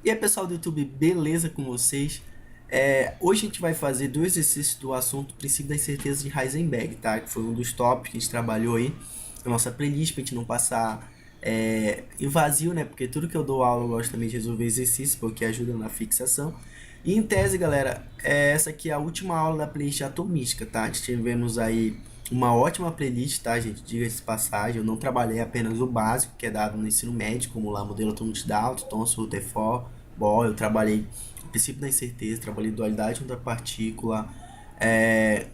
E aí pessoal do YouTube, beleza com vocês? Hoje a gente vai fazer dois exercícios do assunto princípio da incerteza de Heisenberg, tá? Que foi um dos tópicos que a gente trabalhou aí na nossa playlist, pra gente não passar em vazio, né? Porque tudo que eu dou aula eu gosto também de resolver exercícios, porque ajuda na fixação. E em tese, galera, essa aqui é a última aula da playlist atomística, tá? A gente tivemos aí uma ótima playlist, tá, gente? Diga-se de passagem, eu não trabalhei apenas o básico, que é dado no ensino médio, como lá modelo atômico de Dalton, Thomson, Rutherford, Bohr. Eu trabalhei o princípio da incerteza, trabalhei dualidade contra partícula,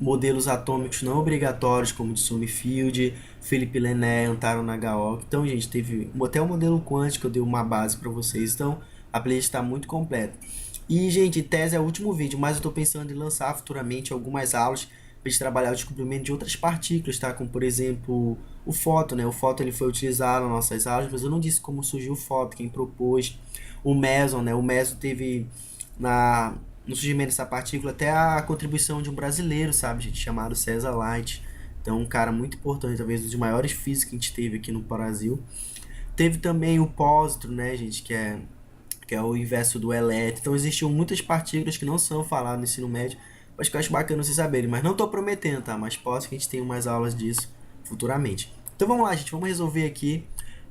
modelos atômicos não obrigatórios, como de Sommerfeld, Philippe Lenné, Antaro Nagaoka. Então, gente, teve até o modelo quântico, eu dei uma base para vocês. Então, a playlist está muito completa. E, gente, tese é o último vídeo, mas eu estou pensando em lançar futuramente algumas aulas para gente trabalhar o descobrimento de outras partículas, tá? Como, por exemplo, o fóton, né? O fóton ele foi utilizado nas nossas aulas, mas eu não disse como surgiu o fóton, quem propôs. O meson, né? O meson teve no surgimento dessa partícula até a contribuição de um brasileiro, sabe, gente, chamado César Light. Então, um cara muito importante, talvez um dos maiores físicos que a gente teve aqui no Brasil. Teve também o pósitron, né, gente, que é o inverso do elétron. Então, existiam muitas partículas que não são faladas no ensino médio, mas que eu acho bacana vocês saberem. Mas não estou prometendo, tá? Mas posso que a gente tenha mais aulas disso futuramente. Então, vamos lá, gente. Vamos resolver aqui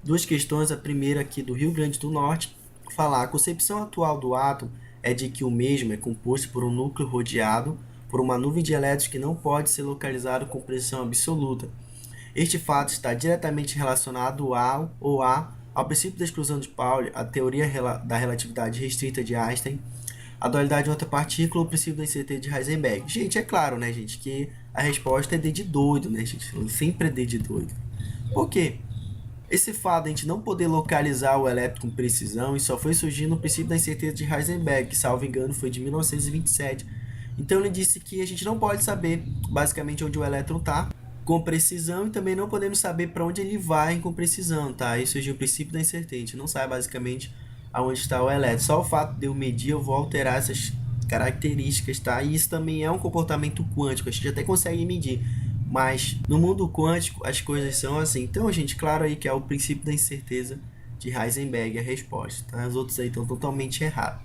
duas questões. A primeira aqui do Rio Grande do Norte. Falar, a concepção atual do átomo é de que o mesmo é composto por um núcleo rodeado por uma nuvem de elétrons que não pode ser localizado com precisão absoluta. Este fato está diretamente relacionado ao princípio da exclusão de Pauli, à teoria da relatividade restrita de Einstein, a dualidade de outra partícula ou o princípio da incerteza de Heisenberg. Gente, é claro, né, gente, que a resposta é D de doido, né, gente? Sempre é D de doido. Por quê? Esse fato de a gente não poder localizar o elétron com precisão, e só foi surgir no princípio da incerteza de Heisenberg, que, salvo engano, foi de 1927. Então ele disse que a gente não pode saber basicamente onde o elétron está com precisão, e também não podemos saber para onde ele vai com precisão, tá? Aí surgiu o princípio da incerteza. A gente não sabe basicamente aonde está o elétron. Só o fato de eu medir, eu vou alterar essas características, tá? E isso também é um comportamento quântico. A gente até consegue medir, mas no mundo quântico as coisas são assim. Então, gente, claro aí que é o princípio da incerteza de Heisenberg a resposta, tá? Os outros aí estão totalmente errados.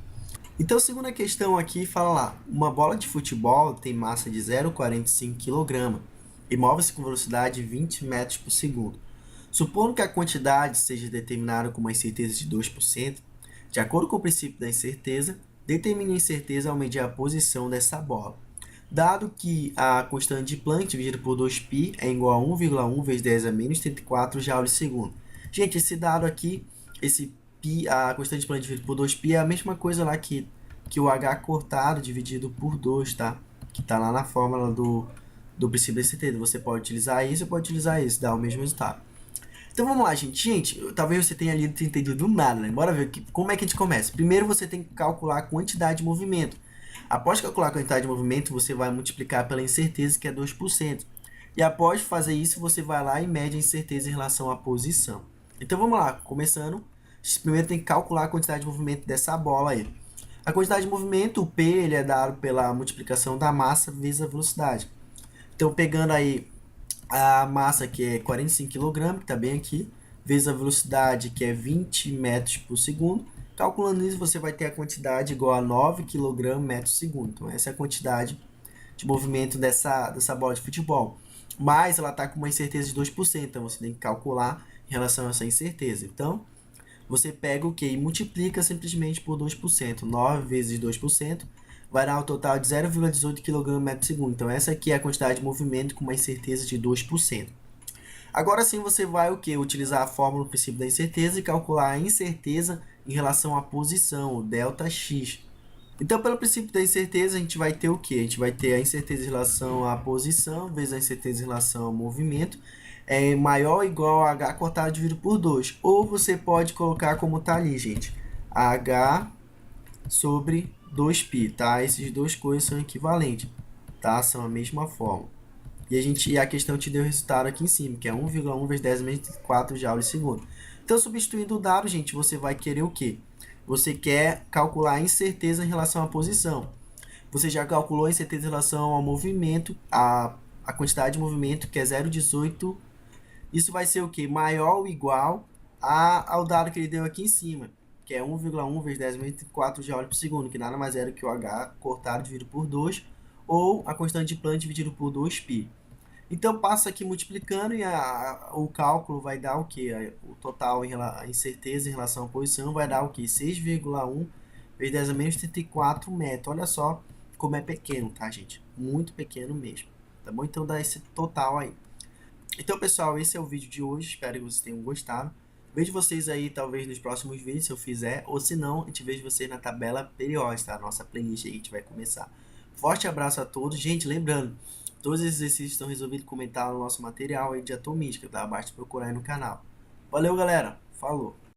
Então, segunda questão aqui fala lá: uma bola de futebol tem massa de 0,45 kg e move-se com velocidade de 20 metros por segundo. Supondo que a quantidade seja determinada com uma incerteza de 2%, de acordo com o princípio da incerteza, determine a incerteza ao medir a posição dessa bola. Dado que a constante de Planck dividida por 2π é igual a 1,1 vezes 10 a menos 34 joules por segundo. Gente, esse dado aqui, esse π, a constante de Planck dividido por 2π é a mesma coisa lá que o h cortado dividido por 2, tá? Que tá lá na fórmula do princípio da incerteza. Você pode utilizar isso ou pode utilizar isso, dá o mesmo resultado. Então vamos lá, gente. Gente, talvez você tenha lido e entendido nada, né? Bora ver como é que a gente começa. Primeiro você tem que calcular a quantidade de movimento. Após calcular a quantidade de movimento, você vai multiplicar pela incerteza, que é 2%. E após fazer isso, você vai lá e mede a incerteza em relação à posição. Então vamos lá, começando. Primeiro tem que calcular a quantidade de movimento dessa bola aí. A quantidade de movimento, o P, ele é dado pela multiplicação da massa vezes a velocidade. Então, pegando aí a massa, que é 45 kg, que está bem aqui, vezes a velocidade, que é 20 metros por segundo. Calculando isso, você vai ter a quantidade igual a 9 kg metro segundo. Então, essa é a quantidade de movimento dessa bola de futebol. Mas ela está com uma incerteza de 2%, então você tem que calcular em relação a essa incerteza. Então, você pega o que e multiplica simplesmente por 2%. 9 vezes 2% vai dar um total de 0,18 kg metro segundo. Então, essa aqui é a quantidade de movimento com uma incerteza de 2%. Agora sim, você vai o que? Utilizar a fórmula do princípio da incerteza e calcular a incerteza em relação à posição, o ΔX. Então, pelo princípio da incerteza, a gente vai ter o que? A gente vai ter a incerteza em relação à posição vezes a incerteza em relação ao movimento é maior ou igual a h cortado dividido por 2. Ou você pode colocar como está ali, gente, h sobre 2π, tá? Essas duas coisas são equivalentes, tá? São a mesma forma. E a questão te deu o resultado aqui em cima, que é 1,1 vezes 10 menos 4 joules por segundo. Então, substituindo o dado, gente, você vai querer o quê? Você quer calcular a incerteza em relação à posição. Você já calculou a incerteza em relação ao movimento, a quantidade de movimento, que é 0,18. Isso vai ser o quê? Maior ou igual ao dado que ele deu aqui em cima, que é 1,1 vezes 10 menos 4 joule por segundo, que nada mais era que o H cortado dividido por 2, ou a constante de Planck dividido por 2π. Então, passa aqui multiplicando e o cálculo vai dar o quê? O total a incerteza em relação à posição vai dar o quê? 6,1 vezes 10 a menos 34 metros. Olha só como é pequeno, tá, gente? Muito pequeno mesmo, tá bom? Então, dá esse total aí. Então, pessoal, esse é o vídeo de hoje. Espero que vocês tenham gostado. Vejo vocês aí, talvez, nos próximos vídeos, se eu fizer. Ou se não, a gente vejo vocês na tabela periódica, tá? Nossa playlist aí que a gente vai começar. Forte abraço a todos. Gente, lembrando, todos esses exercícios estão resolvidos com comentar no nosso material aí de atomística, tá? Basta procurar aí no canal. Valeu, galera. Falou.